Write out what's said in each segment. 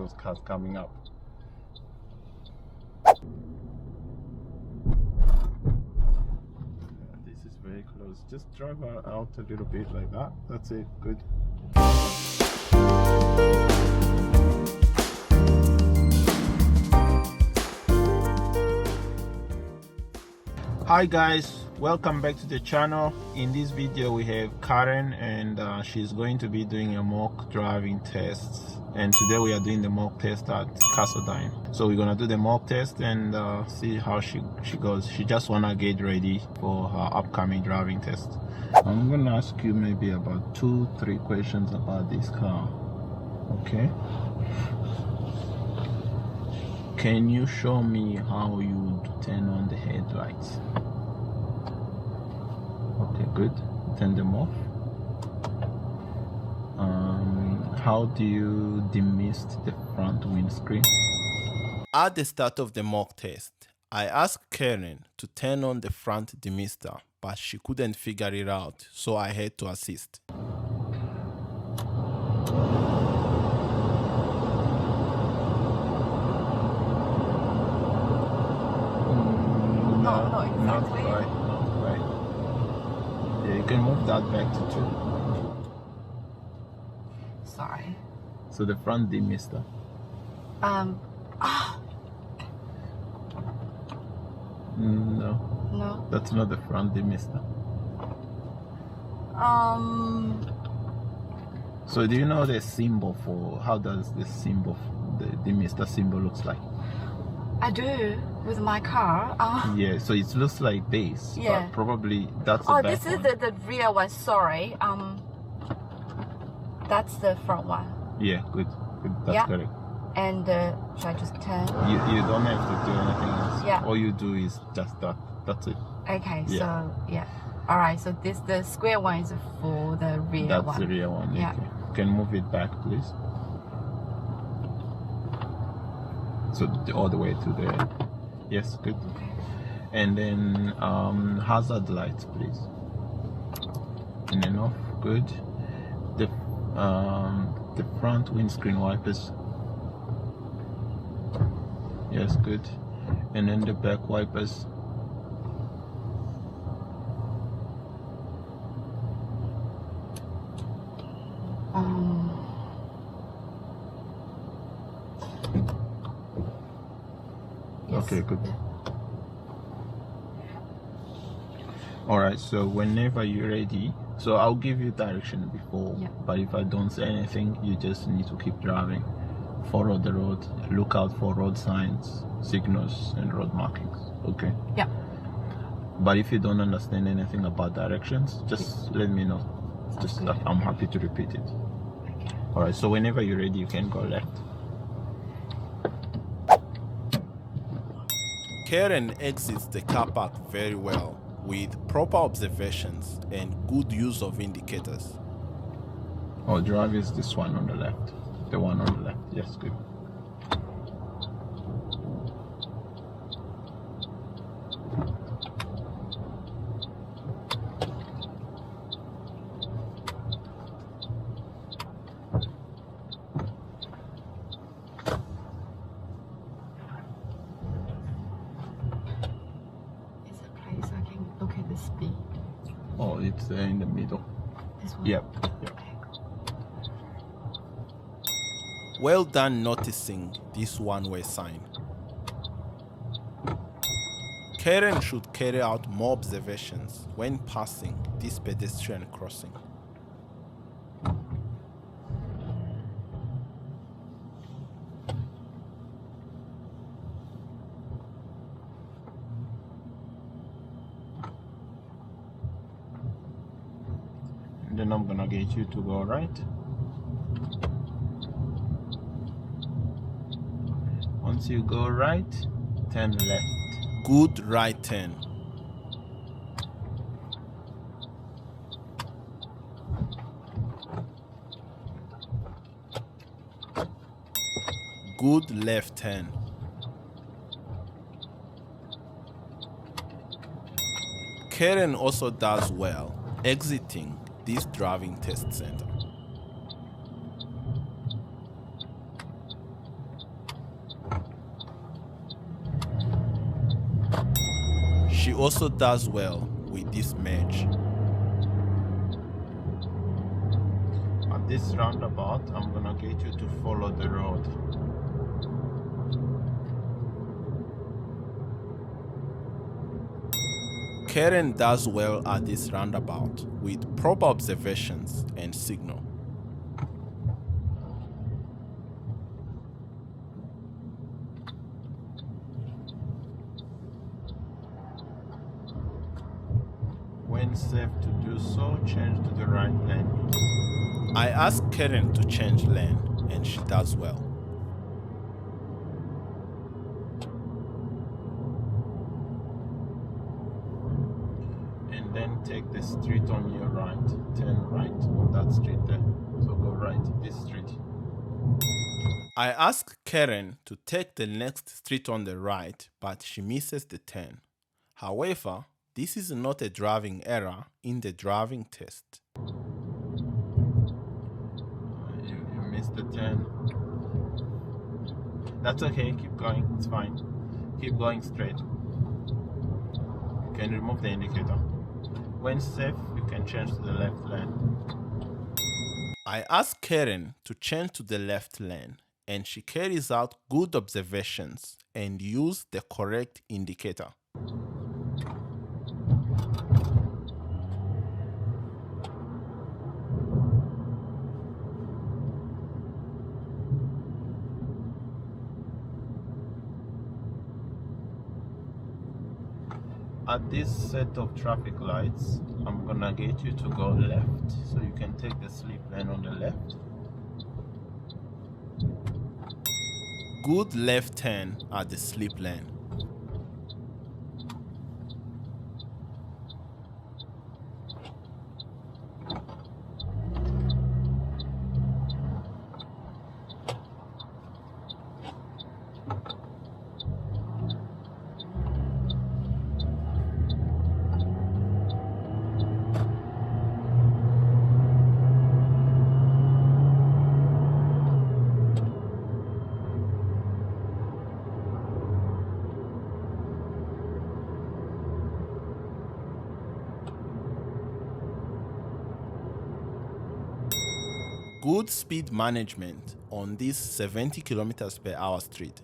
those cars coming up. This is very close. Just drive out a little bit like that. That's it. Good. Hi guys, welcome back to the channel. In this video we have Karen, and she's going to be doing a mock driving test, and today we are doing the mock test at Carseldine. So we're gonna do the mock test and see how she goes. She just wanna get ready for her upcoming driving test. I'm gonna ask you maybe about 2-3 questions about this car. Okay, can you show me how you would turn on the headlights? Okay, good. Turn them off. How do you demist the front windscreen? At the start of the mock test, I asked Karen to turn on the front demister, but she couldn't figure it out, so I had to assist. Not exactly. Not quite. Yeah, you can move that back to 2. Sorry. So the front demister. No, that's not the front demister. So do you know the symbol for, how does the symbol, the demister symbol looks like? I do, with my car. Yeah, so it looks like this, yeah. but probably that's the Oh, back this is one. the rear one, sorry. That's the front one. Yeah, good. That's Yeah. correct. And should I just turn? You don't have to do anything else. Yeah. All you do is just that. That's it. Okay, Yeah. so yeah. Alright, so the square one is for the rear That's one. the rear one. Yeah. Okay. Can move it back, please. So all the way to the, yes, good. Okay. And then hazard lights, please. And then off, good. The front windscreen wipers. Yes, good. And then the back wipers. Yes. Okay, good. Alright, so whenever you're ready, so I'll give you direction before, Yeah. but if I don't say anything, you just need to keep driving. Follow the road, look out for road signs, signals, and road markings. Okay? Yeah. But if you don't understand anything about directions, just let me know. Sounds good. I'm happy to repeat it. Okay. Alright, so whenever you're ready, you can go left. Karen exits the car park very well, with proper observations and good use of indicators. Oh, drive is this one on the left. The one on the left. Yes, good. Is it a place I can look at the speed? Oh, it's in the middle. This one? Yep. Okay. Well done noticing this one-way sign. Karen should carry out more observations when passing this pedestrian crossing. And then I'm gonna get you to go right. Once you go right, turn left. Good right turn. Good left turn. Karen also does well exiting this driving test center. She also does well with this merge. At this roundabout, I'm gonna get you to follow the road. Karen does well at this roundabout with proper observations and signal. When safe to do so, change to the right lane. I asked Karen to change lane and she does well. And then take the street on your right. Turn right on that street there. So go right, this street. I asked Karen to take the next street on the right, but she misses the turn. However, this is not a driving error in the driving test. You missed the turn. That's okay, keep going, it's fine. Keep going straight. You can remove the indicator. When safe, you can change to the left lane. I asked Karen to change to the left lane and she carries out good observations and use the correct indicator. At this set of traffic lights, I'm gonna get you to go left, so you can take the slip lane on the left. Good left turn at the slip lane. Good speed management on this 70 km/h street.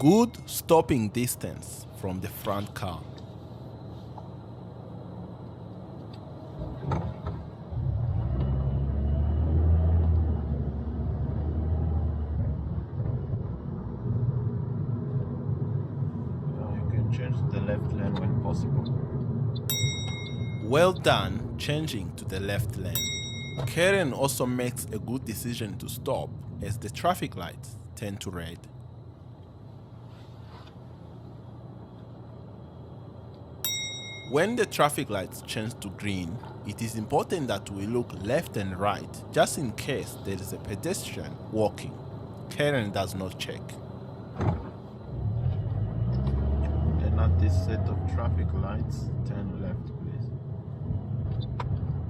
Good stopping distance from the front car. You can change to the left lane when possible. Well done changing to the left lane. Karen also makes a good decision to stop as the traffic lights turn to red. When the traffic lights change to green, it is important that we look left and right just in case there is a pedestrian walking. Karen does not check. And at this set of traffic lights, turn left please.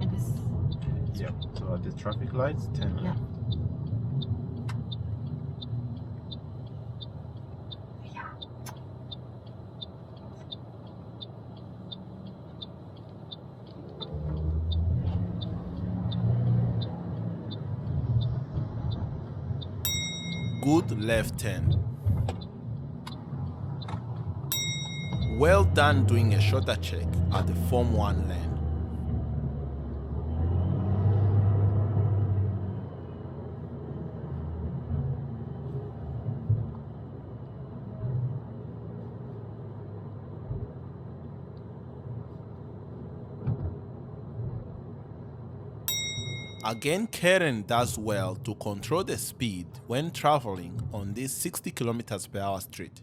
It is. Yeah, so at the traffic lights, turn Yeah. left. Yeah. Good left turn. Well done doing a shoulder check at the Form 1 lane. Again, Karen does well to control the speed when traveling on this 60 km/h street.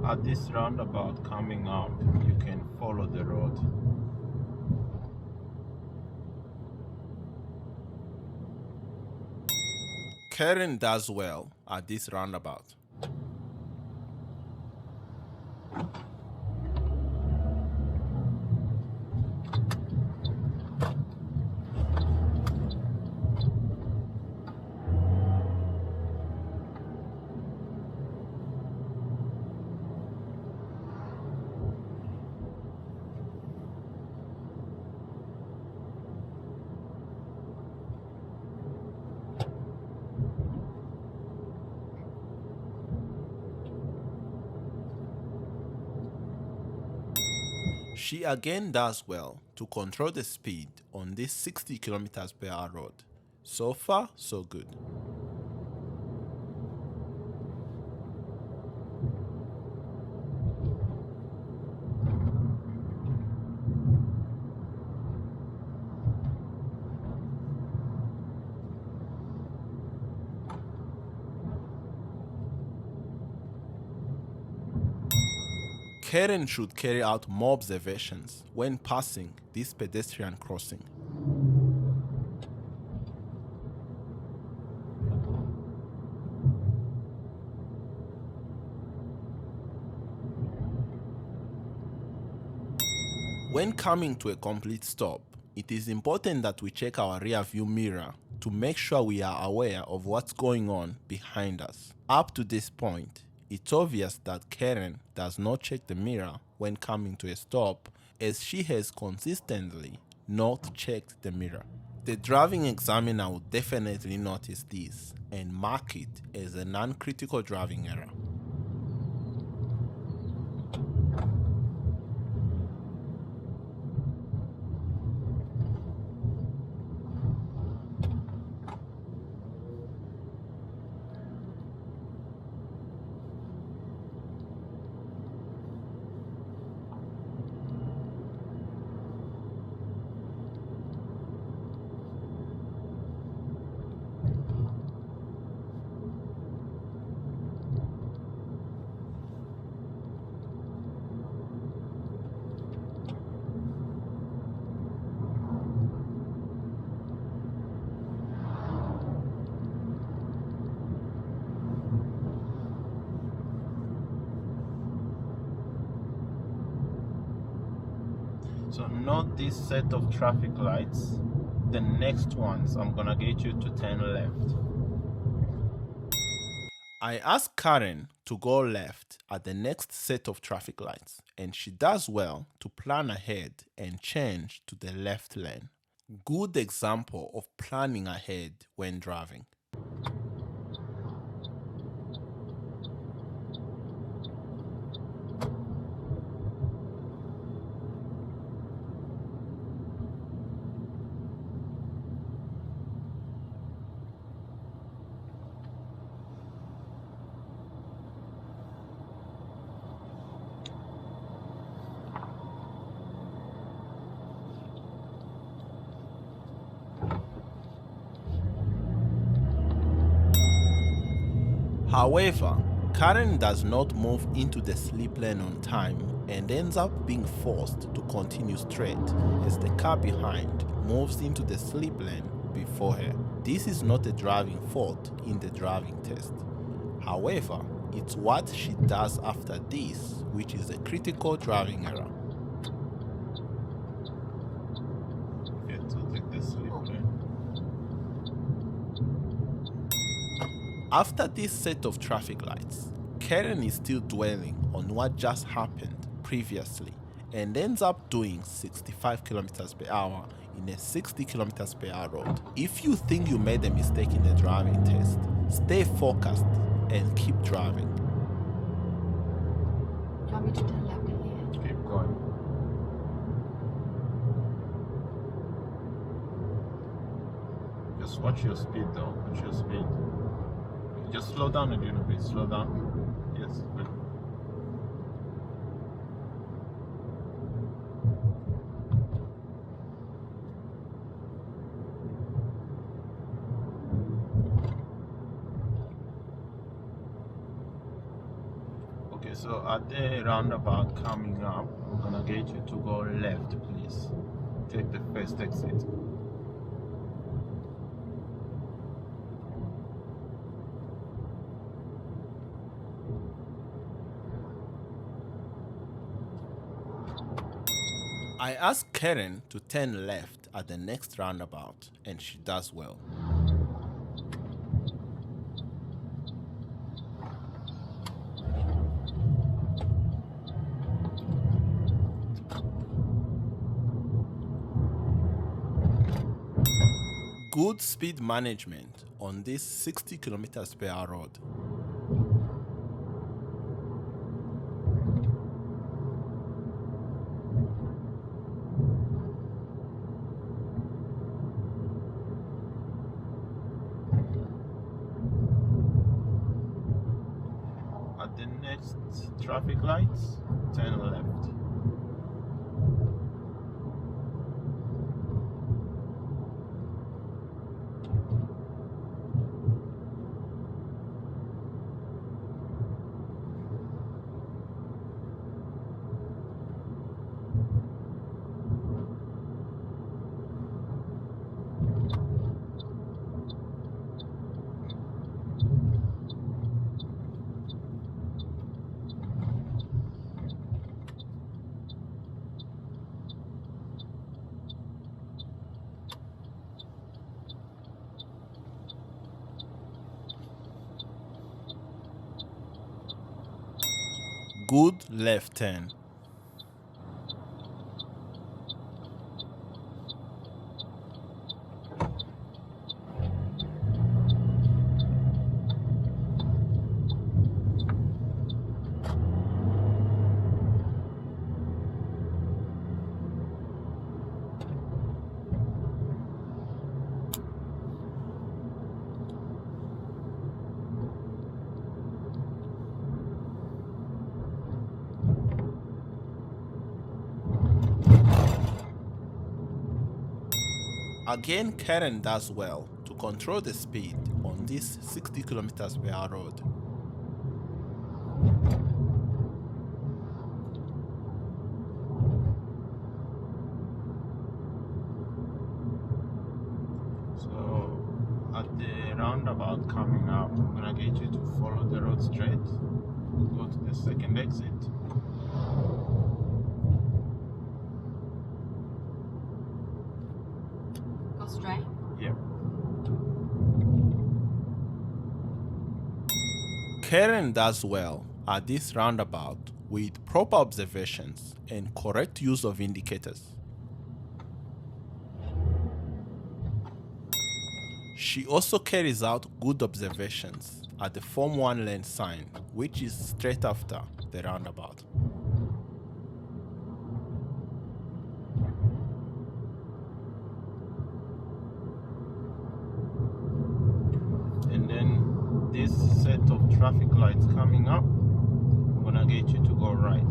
At this roundabout coming up, you can follow the road. Karen does well at this roundabout. She again does well to control the speed on this 60 km/h road. So far, so good. Karen should carry out more observations when passing this pedestrian crossing. When coming to a complete stop, it is important that we check our rear view mirror to make sure we are aware of what's going on behind us. Up to this point, it's obvious that Karen does not check the mirror when coming to a stop, as she has consistently not checked the mirror. The driving examiner will definitely notice this and mark it as a non-critical driving error. So not this set of traffic lights, the next ones I'm gonna get you to turn left. I asked Karen to go left at the next set of traffic lights, and she does well to plan ahead and change to the left lane. Good example of planning ahead when driving. However, Karen does not move into the slip lane on time and ends up being forced to continue straight as the car behind moves into the slip lane before her. This is not a driving fault in the driving test. However, it's what she does after this which is a critical driving error. After this set of traffic lights, Karen is still dwelling on what just happened previously and ends up doing 65 km per hour in a 60 km per hour road. If you think you made a mistake in the driving test, stay focused and keep driving. Do you want me to turn left in here? Keep going. Just watch your speed though, watch your speed. Just slow down a little bit, slow down. Yes, good. Okay, so at the roundabout coming up, we're gonna get you to go left, please. Take the first exit. I asked Karen to turn left at the next roundabout and she does well. Good speed management on this 60 km per hour road. At the next traffic lights, turn left. Good left turn. Again, Karen does well to control the speed on this 60 km per hour road. So at the roundabout coming up, I'm gonna get you to follow the road straight. Go to the second exit. Straight? Yeah. Karen does well at this roundabout with proper observations and correct use of indicators. She also carries out good observations at the Form 1 lane sign, which is straight after the roundabout. And then this set of traffic lights coming up, I'm gonna get you to go right.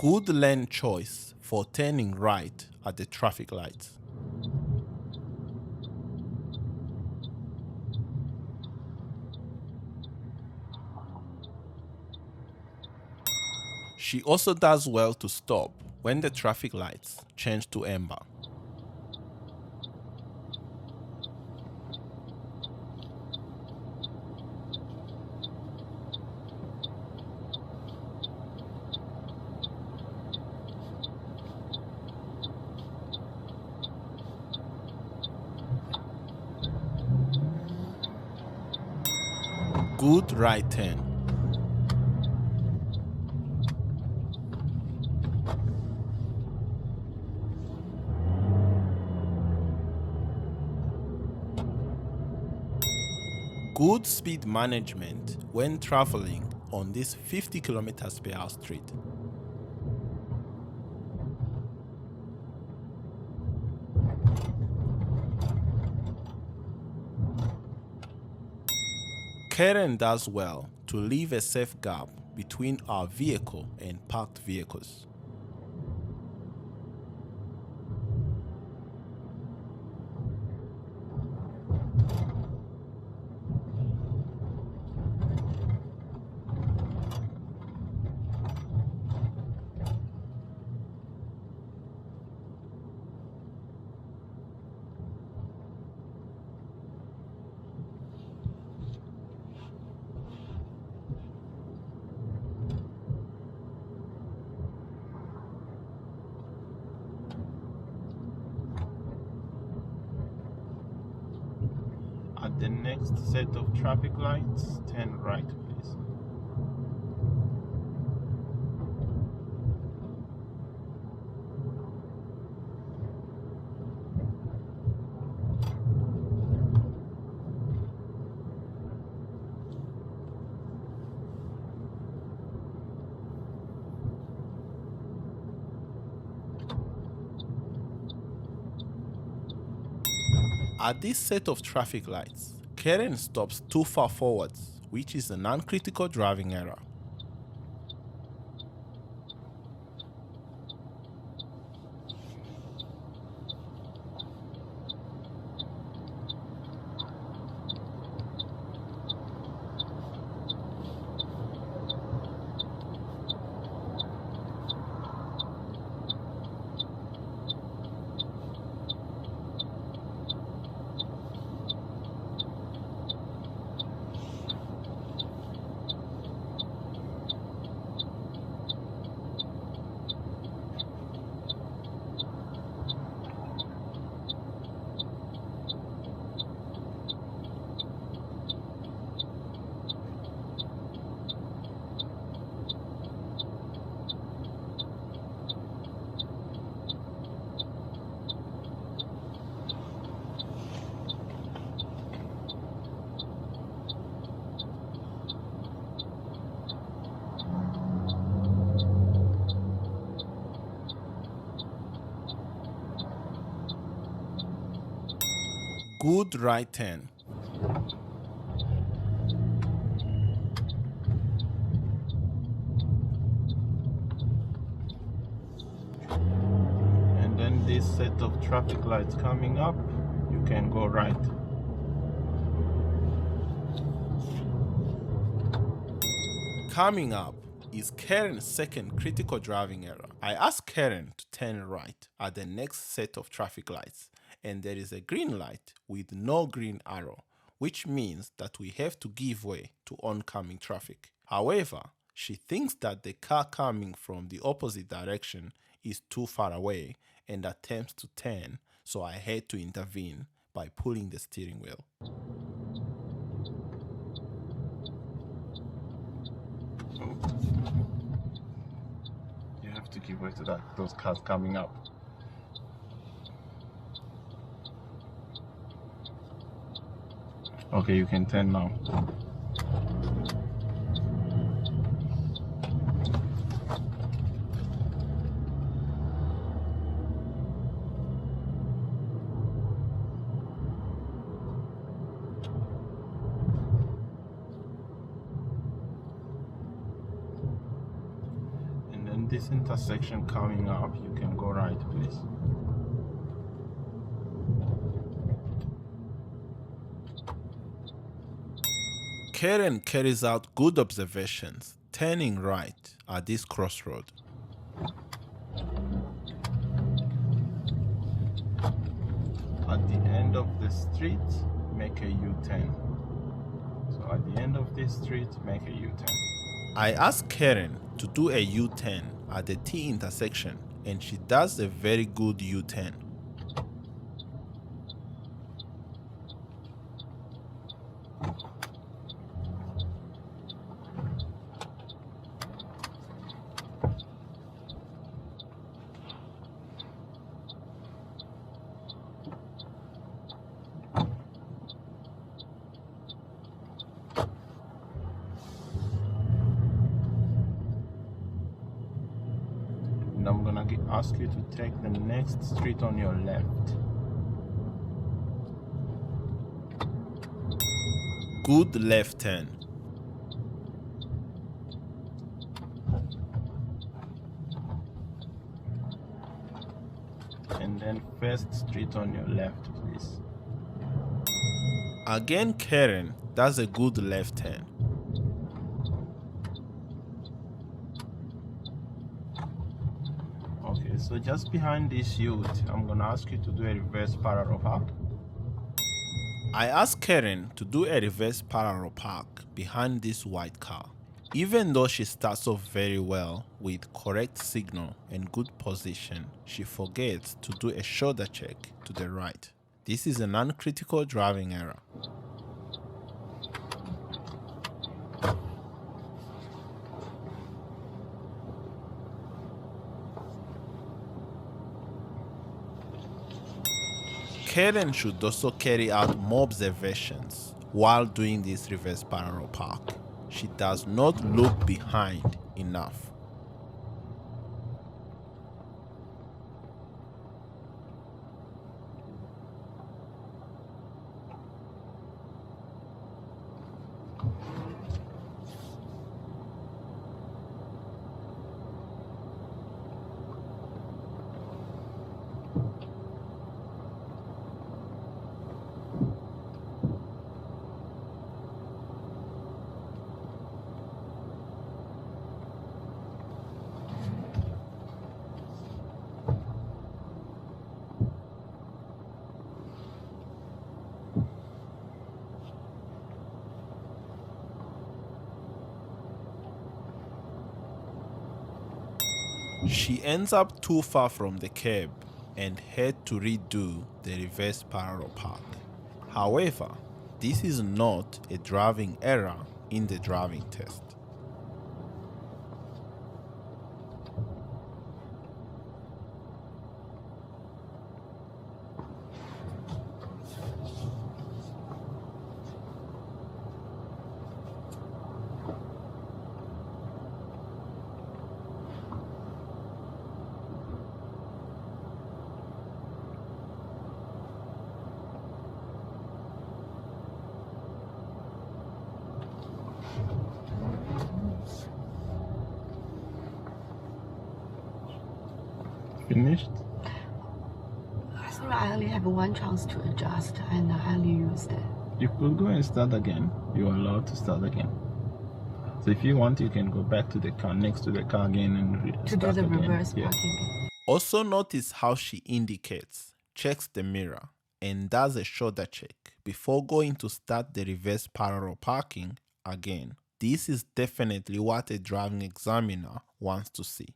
Good lane choice for turning right at the traffic lights. She also does well to stop when the traffic lights change to amber. Good right turn. Good speed management when traveling on this 50 km/h street. Karen does well to leave a safe gap between our vehicle and parked vehicles. At the next set of traffic lights, turn right, please. At this set of traffic lights, Karen stops too far forwards, which is a non-critical driving error. Good right turn. And then this set of traffic lights coming up, you can go right. Coming up is Karen's second critical driving error. I asked Karen to turn right at the next set of traffic lights, and there is a green light with no green arrow, which means that we have to give way to oncoming traffic. However, she thinks that the car coming from the opposite direction is too far away and attempts to turn, so I had to intervene by pulling the steering wheel. You have to give way to those cars coming up. Okay, you can turn now. this intersection coming up, you can go right, please. Karen carries out good observations, turning right at this crossroad. At the end of the street, make a U-turn. So at the end of this street, make a U-turn. I asked Karen to do a U-turn at the T intersection, and she does a very good U-turn. And I'm gonna ask you to take the next street on your left. Good left turn. And then first street on your left, please. Again, Karen does a good left turn. Okay, so just behind this youth, I'm gonna ask you to do a reverse parallel park. I asked Karen to do a reverse parallel park behind this white car. Even though she starts off very well with correct signal and good position, she forgets to do a shoulder check to the right. This is an uncritical driving error. Karen should also carry out more observations while doing this reverse parallel park. She does not look behind enough. She ends up too far from the curb and had to redo the reverse parallel park. However, this is not a driving error in the driving test. Finished? Sorry, I only have one chance to adjust and I only use it. You could go and start again. You are allowed to start again. So if you want, you can go back to the car, next to the car again and To do the again. reverse Yeah. parking. Also notice how she indicates, checks the mirror, and does a shoulder check before going to start the reverse parallel parking again. This is definitely what a driving examiner wants to see.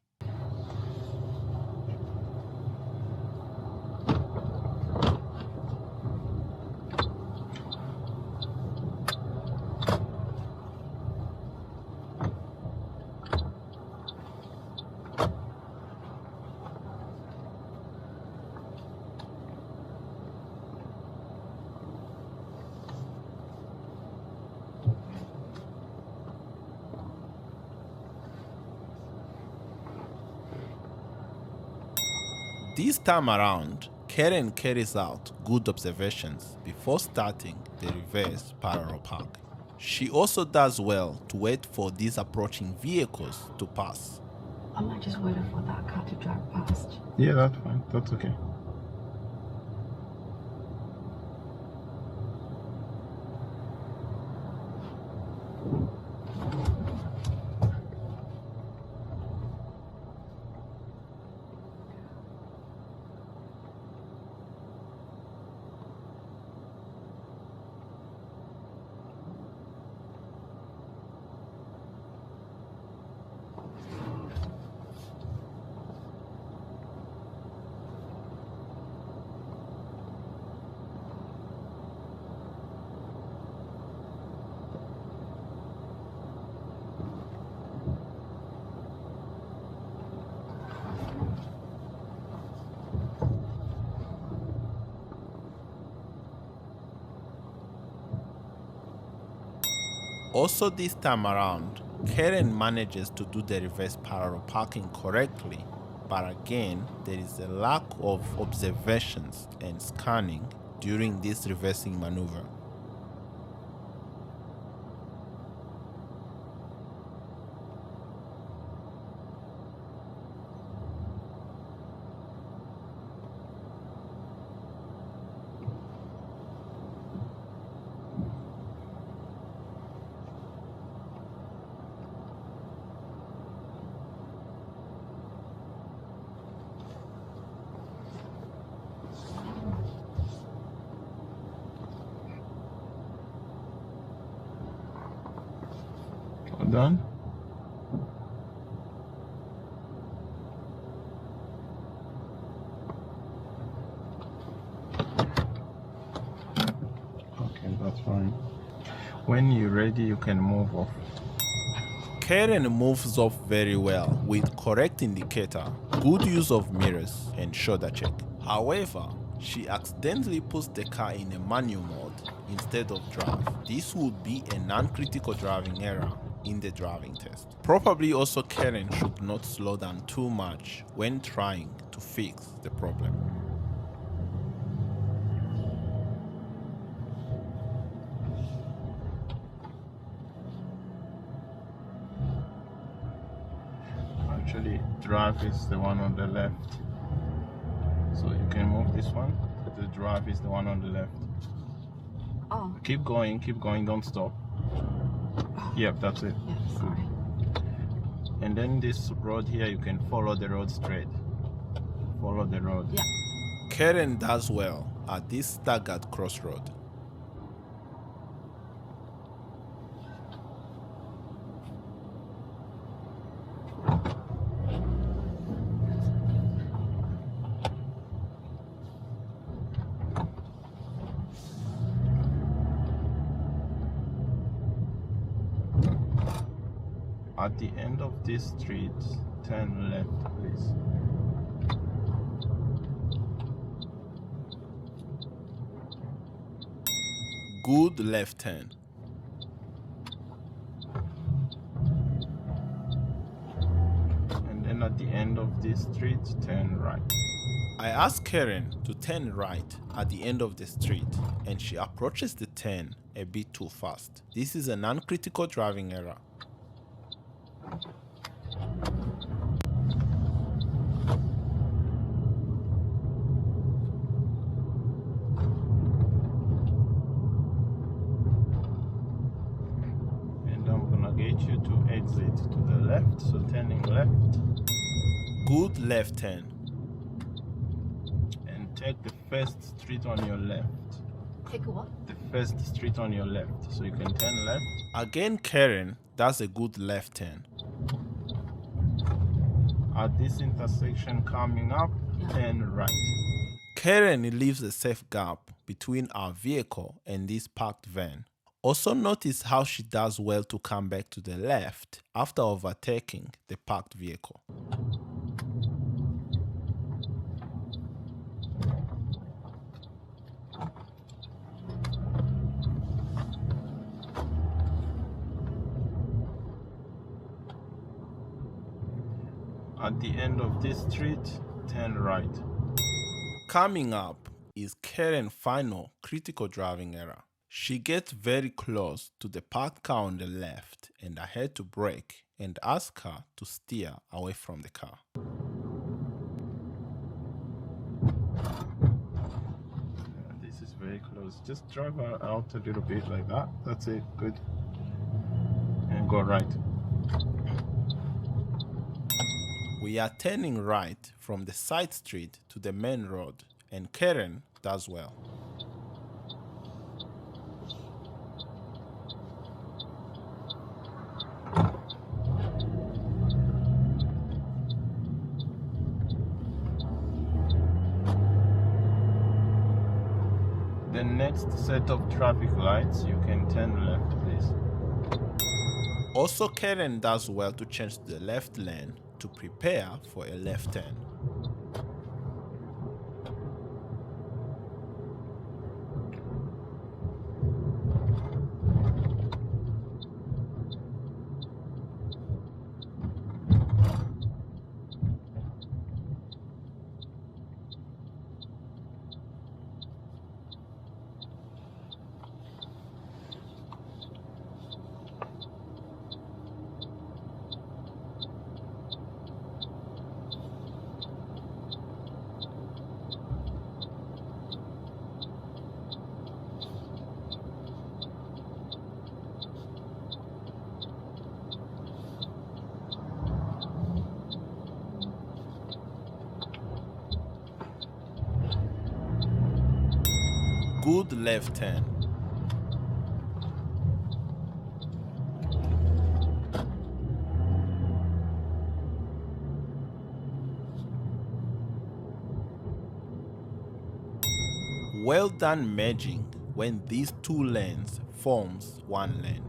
This time around, Karen carries out good observations before starting the reverse parallel park. She also does well to wait for these approaching vehicles to pass. I might just wait for that car to drive past. Yeah, that's fine. That's okay. Also this time around, Karen manages to do the reverse parallel parking correctly, but again, there is a lack of observations and scanning during this reversing maneuver. Done. Okay, that's fine. When you're ready, you can move off. Karen moves off very well with correct indicator, good use of mirrors and shoulder check. However, she accidentally puts the car in a manual mode instead of drive. This would be a non-critical driving error in the driving test. Probably also Karen should not slow down too much when trying to fix the problem. Actually, drive is the one on the left. So you can move this one. The drive is the one on the left. Oh. Keep going, don't stop. Yep, that's it. Yeah, sorry. And then this road here, you can follow the road straight. Follow the road. Yeah. Karen does well at this staggered crossroad. At the end of this street, turn left, please. Good left turn. And then at the end of this street, turn right. I ask Karen to turn right at the end of the street and she approaches the turn a bit too fast. This is a non-critical driving error. And I'm gonna get you to exit to the left, so turning left. Good left turn. And take the first street on your left. Take a what? The first street on your left, so you can turn left. Again, Karen does a good left turn. At this intersection coming up, turn right. Karen leaves a safe gap between our vehicle and this parked van. Also notice how she does well to come back to the left after overtaking the parked vehicle. At the end of this street, turn right. Coming up is Karen's final critical driving error. She gets very close to the parked car on the left, and I had to brake and ask her to steer away from the car. This is very close. Just drive her out a little bit like that. That's it. Good. And go right. We are turning right from the side street to the main road, and Karen does well. The next set of traffic lights, you can turn left, please. Also, Karen does well to change to the left lane to prepare for a left turn. Good left turn. Well done merging when these two lanes forms one lane.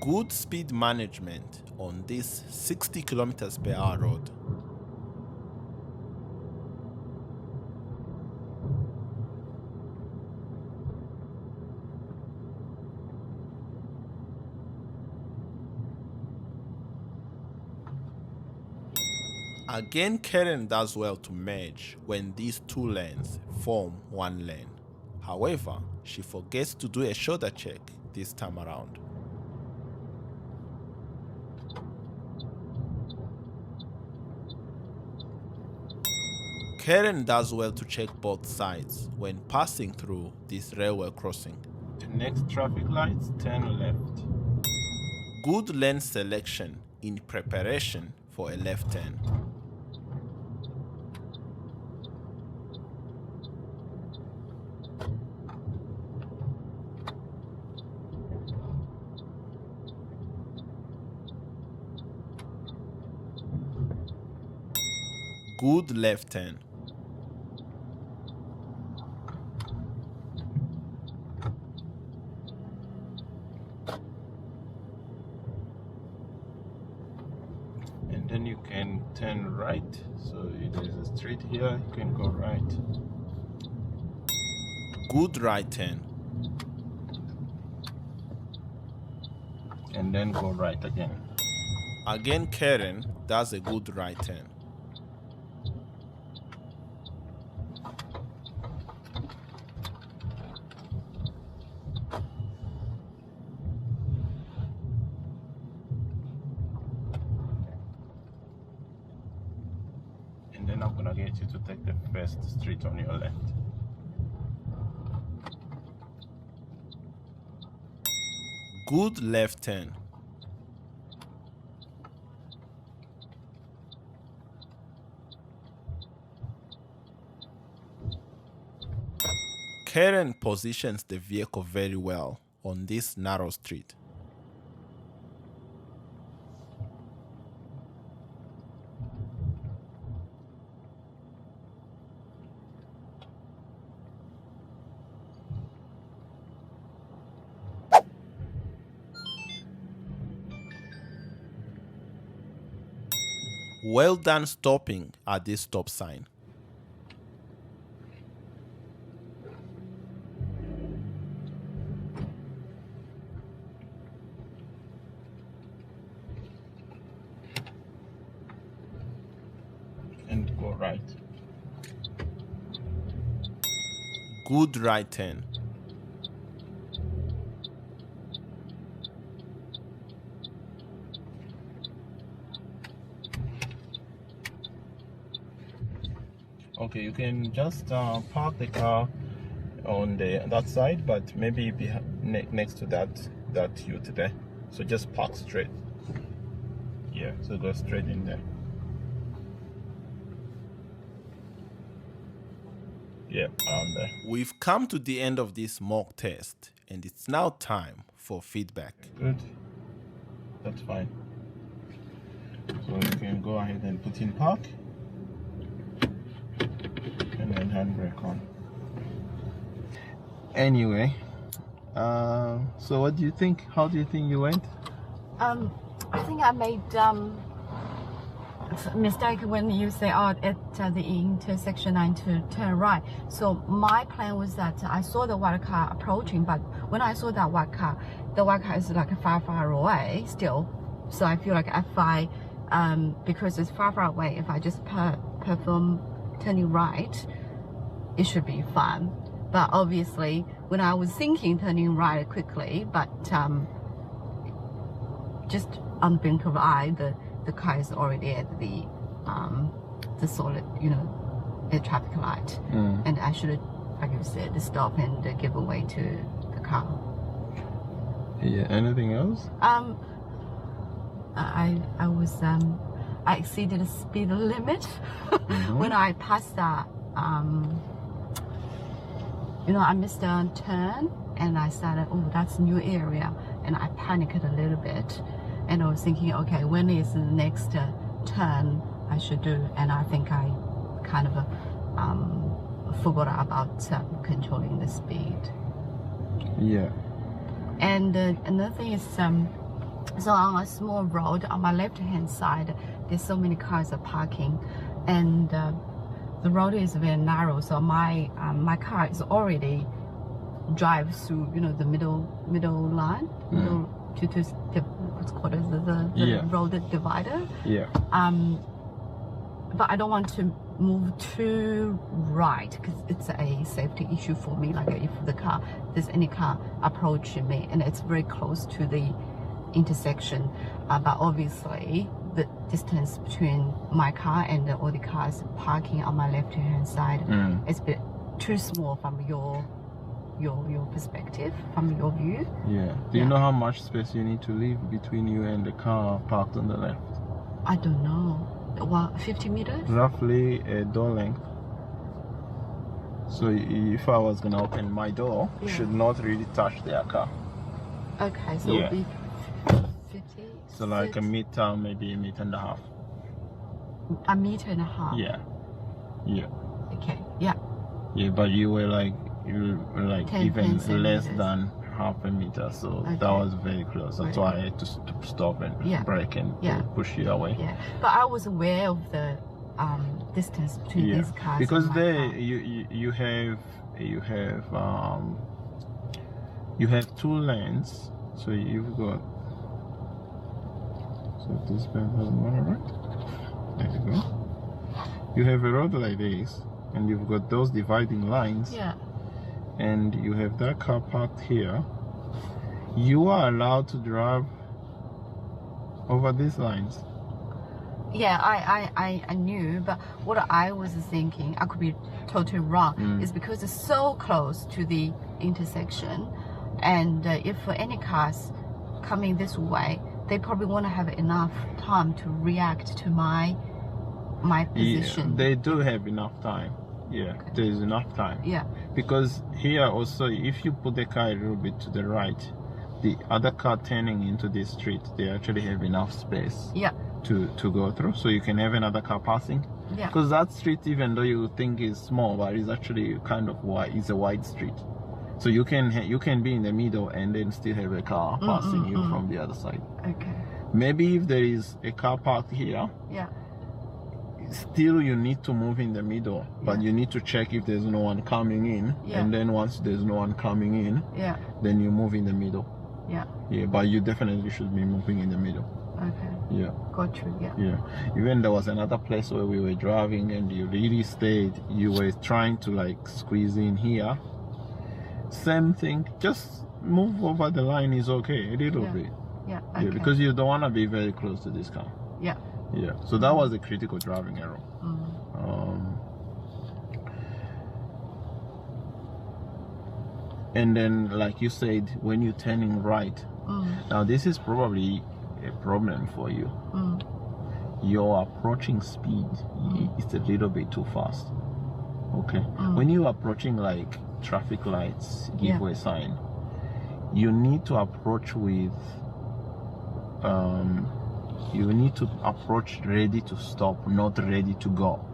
Good speed management on this 60 kilometers per hour road. Again, Karen does well to merge when these two lanes form one lane. However, she forgets to do a shoulder check this time around. Karen does well to check both sides when passing through this railway crossing. The next traffic lights, turn left. Good lane selection in preparation for a left turn. Good left turn. And then you can turn right. So there's a street here, you can go right. Good right turn. And then go right again. Again, Karen does a good right turn. And then I'm gonna get you to take the first street on your left. Good left turn. Karen positions the vehicle very well on this narrow street. Well done stopping at this stop sign. And go right. Good right turn. Okay, you can just park the car on that side, but maybe next to that ute there. So just park straight. Yeah, so go straight in there. Yeah, around there. We've come to the end of this mock test, and it's now time for feedback. Good. That's fine. So you can go ahead and put in park. And then handbrake on. Anyway, so what do you think? How do you think you went? I think I made mistake when you say at the intersection 9 to turn right. So my plan was that I saw the white car approaching, but when I saw that white car, the white car is like far away still. So I feel like if I, because it's far away, if I just perform turning right, it should be fun. But obviously, when I was thinking turning right quickly, but just on the blink of eye, the car is already at the solid, a traffic light, and I should have, like you said, stop and give way to the car. Yeah. Anything else? I exceeded the speed limit when I passed that. I missed a turn and I started, oh, that's a new area, and I panicked a little bit, and I was thinking, okay, when is the next turn I should do? And I think I kind of forgot about controlling the speed. Yeah. And another thing is, so on a small road on my left hand side, there's so many cars are parking, and the road is very narrow, so my car is already drive through the middle line, to what's called the road divider. Yeah. But I don't want to move too right because it's a safety issue for me. Like if there's any car approaching me and it's very close to the intersection, but obviously the distance between my car and all the cars parking on my left hand side is a bit too small from your perspective, from your view. Yeah. Do you know how much space you need to leave between you and the car parked on the left? I don't know. What, 50 meters? Roughly a door length. So if I was gonna open my door, should not really touch their car. Okay, so it'll be 50. So like a meter, maybe a meter and a half. A meter and a half. Yeah. Yeah. Okay. Yeah. Yeah, but you were like 10 even less centimeters. than half a meter, so that was very close. That's why I had to stop and brake and push you away. Yeah, but I was aware of the distance between these cars. Because and my there car. you have two lanes, so you've got. So this bend doesn't want to right. There you go. You have a road like this, and you've got those dividing lines. Yeah. And you have that car parked here. You are allowed to drive over these lines. Yeah, I knew, but what I was thinking, I could be totally wrong, is because it's so close to the intersection, and if any cars coming this way, they probably want to have enough time to react to my position. Yeah, they do have enough time. Yeah, there's enough time. Yeah. Because here also, if you put the car a little bit to the right, the other car turning into this street, they actually have enough space. Yeah. To go through, so you can have another car passing. Yeah. Because that street, even though you think is small, but it's actually kind of wide. It's a wide street, so you can be in the middle and then still have a car passing you from the other side. Okay. Maybe if there is a car parked here. Yeah. still you need to move in the middle, but you need to check if there's no one coming in, and then once there's no one coming in, then you move in the middle. Yeah, but you definitely should be moving in the middle. Okay. Yeah. Got you. Yeah. Yeah. Even there was another place where we were driving and you really stayed. You were trying to like squeeze in here. Same thing. Just move over the line is okay. A little bit. Yeah. Okay. Yeah, because you don't want to be very close to this car. Yeah. Yeah. So that was a critical driving error. And then, like you said, when you're turning right, now this is probably a problem for you. Your approaching speed is a little bit too fast. Okay. When you're approaching like traffic lights, giveaway sign, you need to approach with you need to approach ready to stop, not ready to go.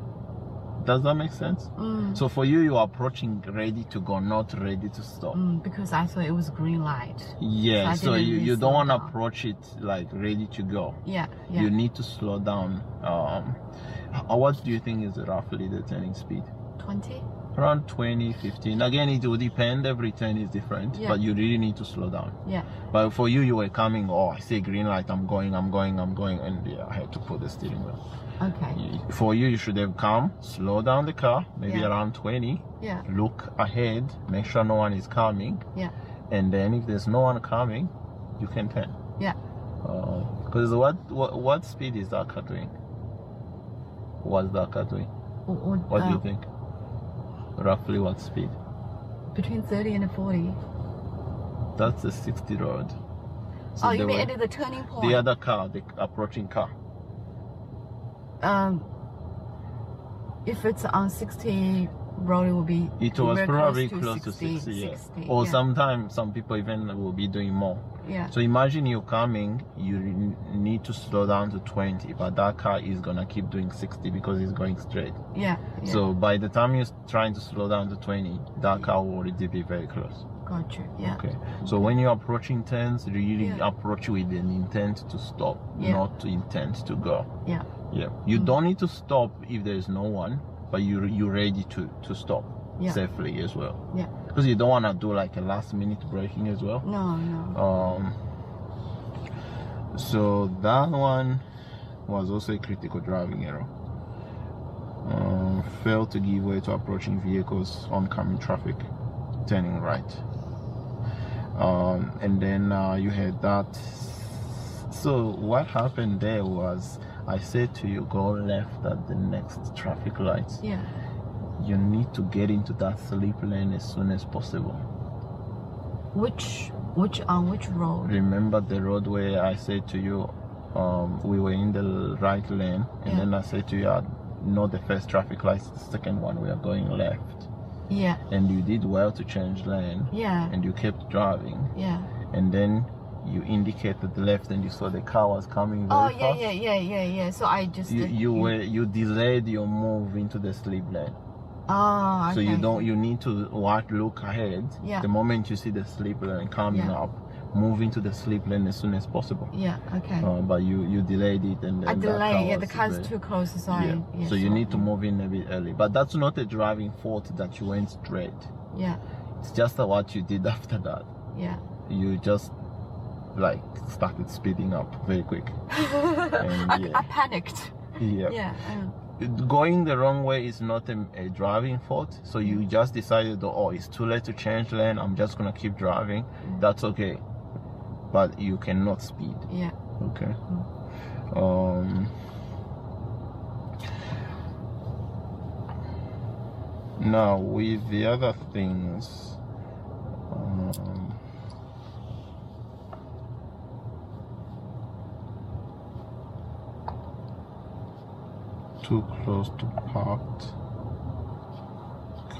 Does that make sense? So for you, you're approaching ready to go, not ready to stop. Because I thought it was green light. Yeah, so you don't want to approach it like ready to go. Yeah. You need to slow down. What do you think is roughly the turning speed? 20? Around 20, 15. Again, it will depend. Every turn is different, but you really need to slow down. Yeah. But for you, you were coming, I see green light, I'm going, and I had to pull the steering wheel. Okay. For you, you should have come, slow down the car, maybe around 20. Yeah. Look ahead, make sure no one is coming. Yeah. And then if there's no one coming, you can turn. Yeah. Because what speed is that car doing? What's that car doing? What do you think? Roughly what speed? Between 30 and 40. That's a 60 road. So you mean at the turning point? The other car, the approaching car. If it's on 60 road, it will be. It was probably close to 60, yeah. Or sometimes some people even will be doing more. Yeah. So imagine you're coming, you need to slow down to 20, but that car is gonna keep doing 60 because it's going straight. Yeah. So by the time you're trying to slow down to 20, that car will already be very close. Got you. Yeah. Okay. So when you're approaching turns, really approach with an intent to stop, not to intent to go. Yeah. Yeah. You don't need to stop if there's no one, but you're ready to stop safely as well. Yeah. Because you don't want to do like a last minute braking as well. No. So that one was also a critical driving error. Failed to give way to approaching vehicles, oncoming traffic, turning right. And then you had that. So what happened there was, I said to you, go left at the next traffic lights. Yeah. You need to get into that slip lane as soon as possible. Which road? Remember the road where I said to you, we were in the right lane, and then I said to you, not the first traffic light, the second one, we are going left. Yeah. And you did well to change lane. Yeah. And you kept driving. Yeah. And then you indicated the left, and you saw the car was coming very fast. Yeah. So I just you delayed your move into the slip lane. Oh, okay. So you need to look ahead. Yeah. The moment you see the slip lane coming up, move into the slip lane as soon as possible. Yeah. Okay. But you delayed it, and then I delayed. The car's too close, so so you need to move in a bit early. But that's not a driving fault that you went straight. Yeah. It's just what you did after that. Yeah. You just like started speeding up very quick. And, I panicked. Yeah. Yeah. Going the wrong way is not a driving fault, so you just decided, it's too late to change lane, I'm just gonna keep driving. That's okay, but you cannot speed. Yeah. Okay. Now with the other things, too close to parked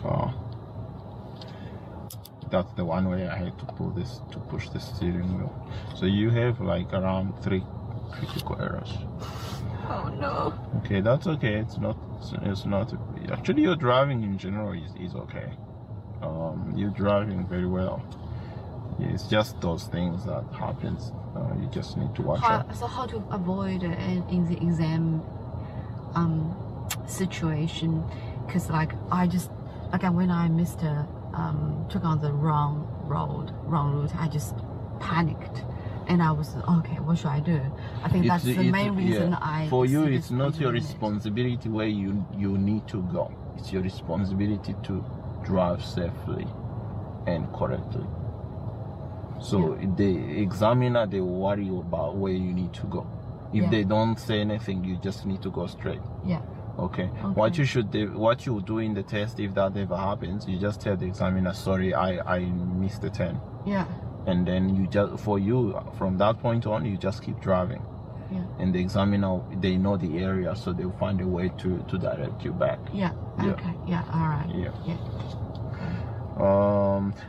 car. That's the one way I had to push the steering wheel. So you have like around 3 critical errors. Oh no. Okay, that's okay. It's not actually, your driving in general is okay. You're driving very well. It's just those things that happens. You just need to watch out. So how to avoid in the exam situation, because like when I missed took on the wrong route, I just panicked, and I was okay, what should I do? I think that's the main reason for you it's not your responsibility where you need to go. It's your responsibility to drive safely and correctly. So the examiner, they worry about where you need to go. If they don't say anything, you just need to go straight. Okay. What you do in the test, if that ever happens, you just tell the examiner, sorry, I missed the turn. And then you just, from that point on, you just keep driving. And the examiner, they know the area, so they'll find a way to direct you back. Okay. All right.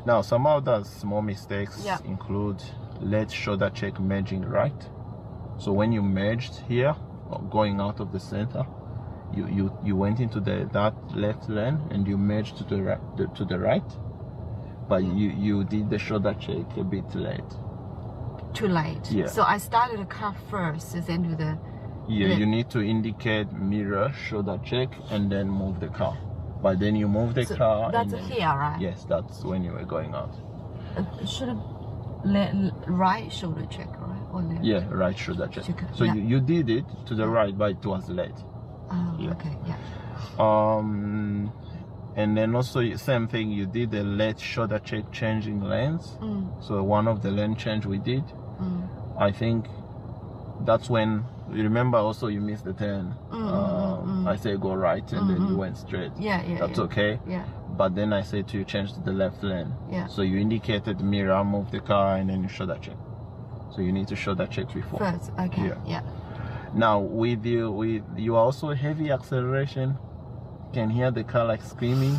Now some of the small mistakes include left shoulder check merging right. So when you merged here, going out of the center, you went into that left lane and you merged to the right, but you did the shoulder check a bit late. Too late. So I started the car first, then do the you need to indicate mirror, shoulder check, and then move the car. But then you move the car. That's here, right? Yes, that's when you were going out. Should have right shoulder check, right? Or left? Yeah, right shoulder check. So you did it to the right, but it was late. Okay. And then also same thing, you did the left shoulder check changing lanes. So one of the lane change we did, I think that's when, you remember also you missed the turn. I say go right and then you went straight. That's okay. But then I said to you change to the left lane. So you indicated mirror, move the car, and then you shoulder check. So you need to shoulder check before. First, okay. Now with you also heavy acceleration, can hear the car like screaming.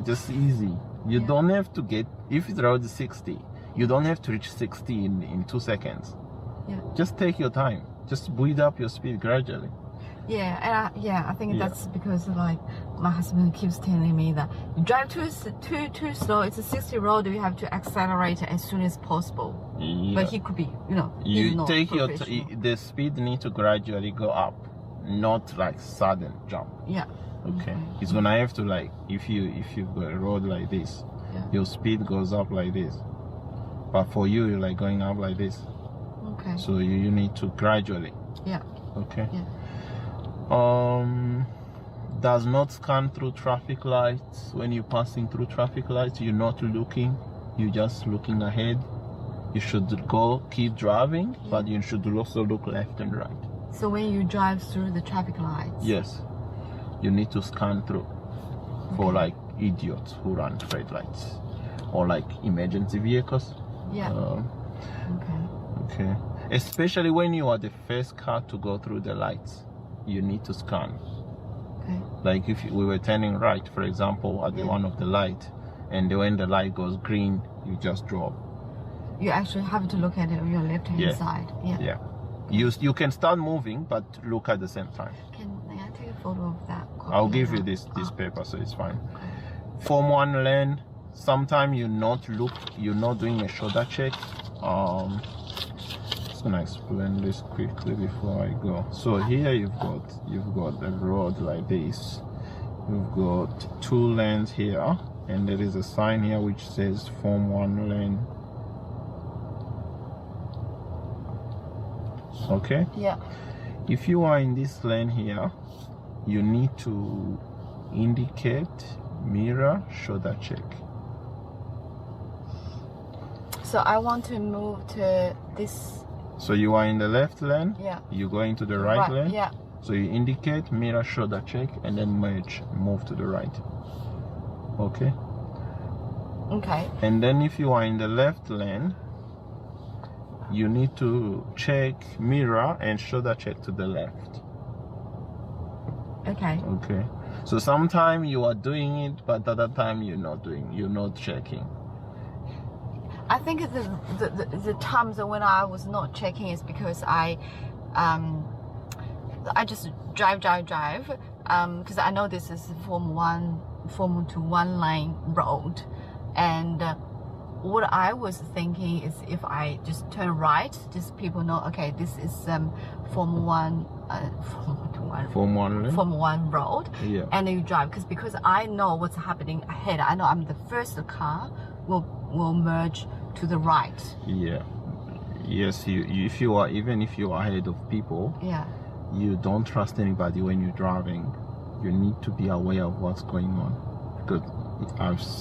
Just easy. You don't have to get, if it's around 60, you don't have to reach 60 in 2 seconds. Just take your time. Just build up your speed gradually. I think that's because like my husband keeps telling me that you drive too slow. It's a 60 road. You have to accelerate as soon as possible. But he could be, you take the speed need to gradually go up, not like sudden jump. Okay. It's gonna have to, like, if you've got a road like this, your speed goes up like this. But for you, you're like going up like this. Okay. So you need to gradually. Okay. Does not scan through traffic lights. When you're passing through traffic lights, you're not looking, you're just looking ahead. You should keep driving, but you should also look left and right. So when you drive through the traffic lights? Yes. You need to scan through for like idiots who run red lights or like emergency vehicles. Okay. Especially when you are the first car to go through the lights, you need to scan. Like if we were turning right, for example, at the one of the light, and when the light goes green, you just drove. You actually have to look at it on your left hand side. You can start moving, but look at the same time. Can I take a photo of that? I'll give you this paper, so it's fine. Form 1 lane, sometimes you're not doing a shoulder check. Just gonna explain this quickly before I go. So here you've got a road like this. You've got 2 lanes here, and there is a sign here which says Form 1 lane. Okay. If you are in this lane here, you need to indicate mirror shoulder check. So I want to move to this. So you are in the left lane. You go into the right lane. So you indicate mirror shoulder check and then move to the right. Okay. And then if you are in the left lane, you need to check mirror and shoulder check to the left. Okay. So sometimes you are doing it, but the other time you're not checking. I think the times when I was not checking is because I just drive because I know this is Form 1 lane road, and what I was thinking is if I just turn right, just people know, okay, this is Form 1 Form 1 lane? Form 1 road. Yeah. And then you drive because I know what's happening ahead. I know I'm the first car will merge to the right. Yeah. Yes, if you are ahead of people, Yeah. you don't trust anybody when you're driving. You need to be aware of what's going on, because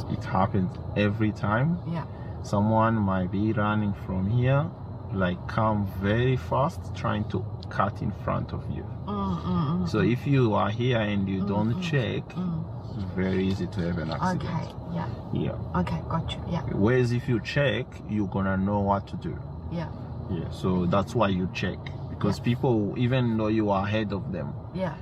it happens every time. Yeah. Someone might be running from here, like come very fast, trying to cut in front of you. So if you are here and you don't check, it's very easy to have an accident. Okay. Yeah. Yeah. Okay. Got you. Yeah. Whereas if you check, you're gonna know what to do. Yeah. Yeah. So that's why you check, because people, even though you are ahead of them, Yeah.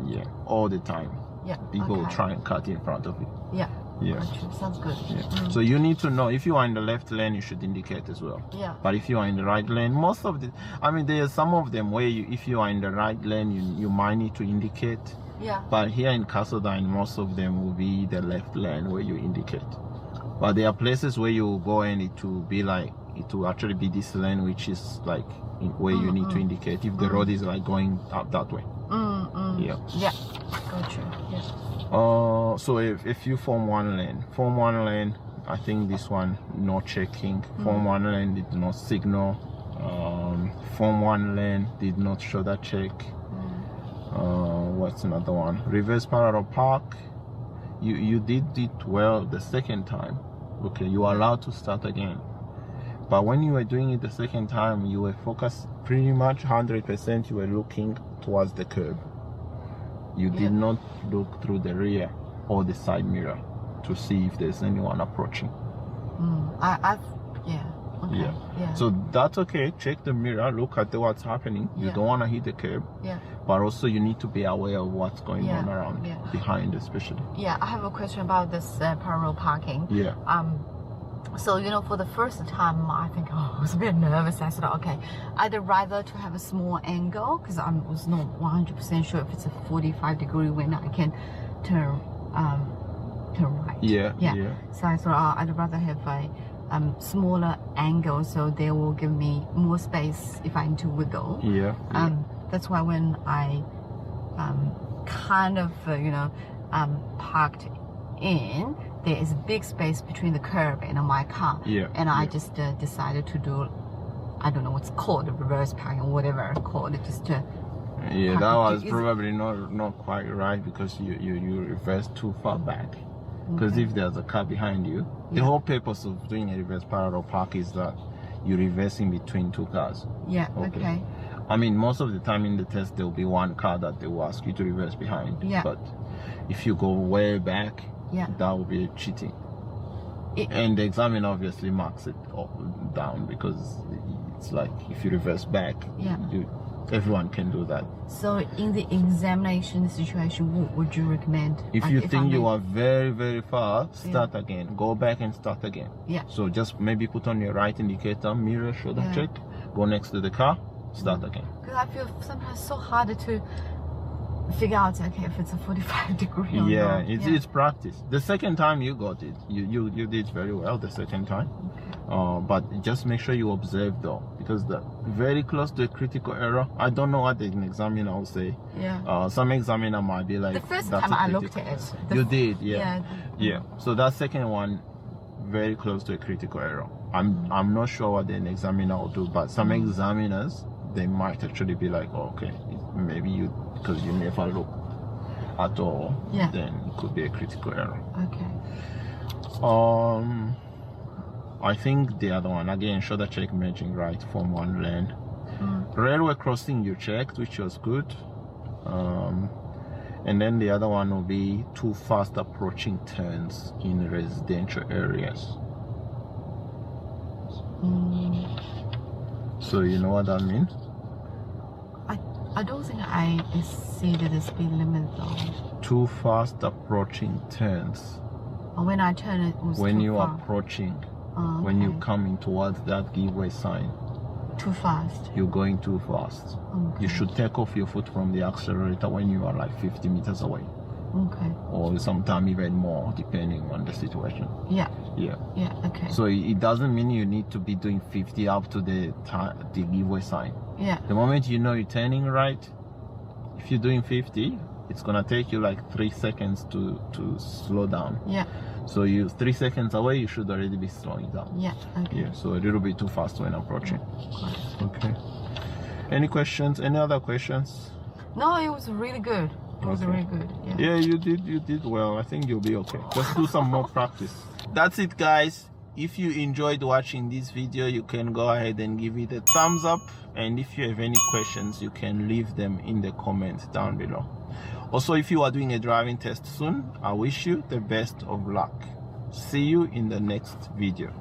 yeah, all the time, Yeah. people will okay. try and cut in front of you. Yeah. Yeah. Got you. Sounds good. Yeah. So you need to know, if you are in the left lane, you should indicate as well. Yeah. But if you are in the right lane, most of the, I mean, there are some of them where if you are in the right lane, you might need to indicate. Yeah. But here in Carseldine, most of them will be the left lane where you indicate. But there are places where you go and it will be like, it will actually be this lane which is like where you need to indicate if the road is like going up that way. Yeah. Yeah. Got you. Yeah. So if you form 1 lane, I think this one no checking. Form 1 lane did not signal. Form 1 lane did not shoulder check. What's another one? Reverse parallel park. You did it well the second time. Okay, you are allowed to start again. But when you were doing it the second time, you were focused pretty much 100%. You were looking towards the curb. You did not look through the rear or the side mirror to see if there's anyone approaching. Yeah. Okay. Yeah. Yeah. So that's okay. Check the mirror. Look at what's happening. You Yeah. don't want to hit the curb. Yeah. But also you need to be aware of what's going on around, behind especially. Yeah. I have a question about this parallel parking. Yeah. So, you know, for the first time, I think, I was a bit nervous. I said, okay, I'd rather to have a small angle because I was not 100% sure if it's a 45-degree when I can turn right. Yeah. So I thought I'd rather have a smaller angle so they will give me more space if I need to wiggle. Yeah. That's why when I kind of, parked in, there is a big space between the curb and my car. Yeah. And I just decided to do, I don't know what's called, reverse parking or whatever it's called. Yeah, that was probably not quite right because you reversed too far back. Because if there's a car behind you, the whole purpose of doing a reverse parallel park is that you're reversing between two cars. Yeah, okay. I mean, most of the time in the test, there'll be one car that they will ask you to reverse behind. Yeah. But if you go way back, that will be cheating. And the examiner obviously marks it down because it's like if you reverse back, everyone can do that. So in the examination situation, what would you recommend? If you think you are very, very far, start again. Go back and start again. Yeah. So just maybe put on your right indicator, mirror, shoulder check, go next to the car, start again. Because I feel sometimes so hard to figure out, okay, if it's a 45-degree or not. It's practice. The second time you got it, you did very well the second time. Okay. But just make sure you observe though, because the very close to a critical error. I don't know what an examiner will say. Yeah. Some examiner might be like, the first time I looked at it. You did, yeah. So that second one, very close to a critical error. I'm not sure what an examiner will do, but some examiners, they might actually be like, oh, okay, maybe because you never look at all, then it could be a critical error. Okay. I think the other one, again, shoulder check, merging right, form 1 lane. Railway crossing you checked, which was good. And then the other one will be too fast approaching turns in residential areas. So you know what that means? I don't think I exceeded the speed limit though. Too fast approaching turns. When I turn it was when too you far. are approaching, when you coming towards that giveaway sign. Too fast. You're going too fast. Okay. You should take off your foot from the accelerator when you are like 50 meters away. Okay. Or sometimes even more, depending on the situation. Yeah. Yeah. Yeah. Okay. So it doesn't mean you need to be doing 50 up to the giveaway sign. Yeah. The moment you know you're turning right, if if you're doing 50, it's gonna take you like 3 seconds to slow down. Yeah. So you 3 seconds away, you should already be slowing down. Yeah. Okay. Yeah, so a little bit too fast when approaching. Got it. Okay. Any questions? Any other questions? No, it was really good. It was Okay. really good. Yeah. Yeah, you did well. I think you'll be okay. Just do some more practice. That's it, guys. If you enjoyed watching this video, you can go ahead and give it a thumbs up, and if you have any questions, you can leave them in the comments down below. Also, if you are doing a driving test soon, I wish you the best of luck. See you in the next video.